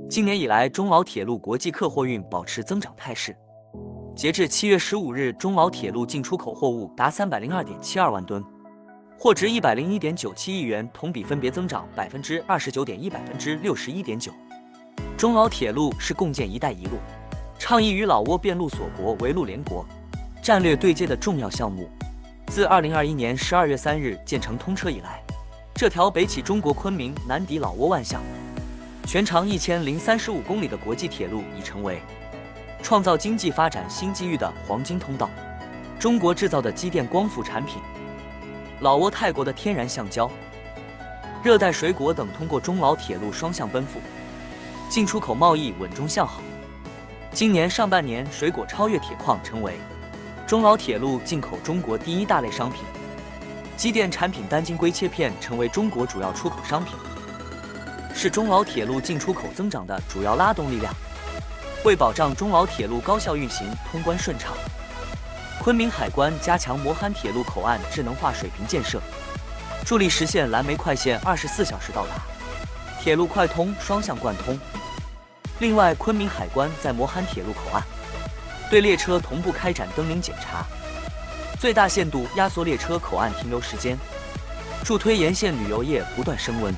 今年以来，中老铁路国际客货运保持增长态势。截至7月15日，中老铁路进出口货物达302.72万吨，货值101.97亿元，同比分别增长29.1%、61.9%。中老铁路是共建“一带一路”，倡议与老挝辩路锁国为陆联国战略对接的重要项目。自2021年12月3日建成通车以来，这条北起中国昆明、南抵老挝万象，全长1035公里的国际铁路已成为创造经济发展新机遇的黄金通道。中国制造的机电光伏产品、老挝、泰国的天然橡胶、热带水果等，通过中老铁路双向奔赴，进出口贸易稳中向好。今年上半年，水果超越铁矿，成为中老铁路进口中国第一大类商品。机电产品单晶硅切片成为中国主要出口商品，是中老铁路进出口增长的主要拉动力量。为保障中老铁路高效运行、通关顺畅，昆明海关加强磨憨铁路口岸智能化水平建设，助力实现蓝莓快线24小时到达，铁路快通双向贯通。另外，昆明海关在磨憨铁路口岸对列车同步开展灯铃检查，最大限度压缩列车口岸停留时间，助推沿线旅游业不断升温。